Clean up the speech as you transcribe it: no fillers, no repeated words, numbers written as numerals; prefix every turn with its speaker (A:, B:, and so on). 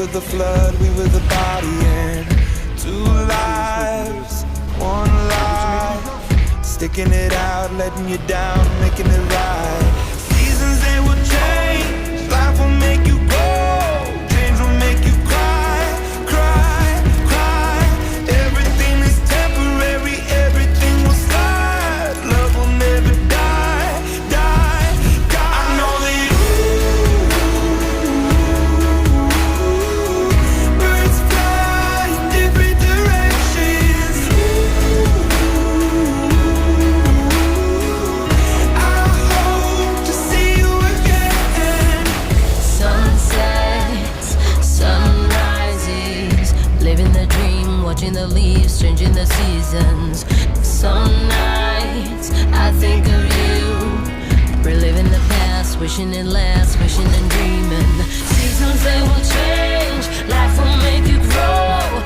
A: were the flood, we were the body, and two lives, one life, sticking it out, letting you down, making it right. Seasons, they will change, life will make you grow, change will make you cry, cry, cry. Everything is temporary, everything will slide, love will never die, die, die. I know that birds fly in different directions. I hope to see you again.
B: Sunsets, sunrises, living the dream, watching the leaves changing the seasons. Some nights I think of you, reliving the past, wishing it lasts, wishing and dreaming. Seasons, they will change, life will make you grow,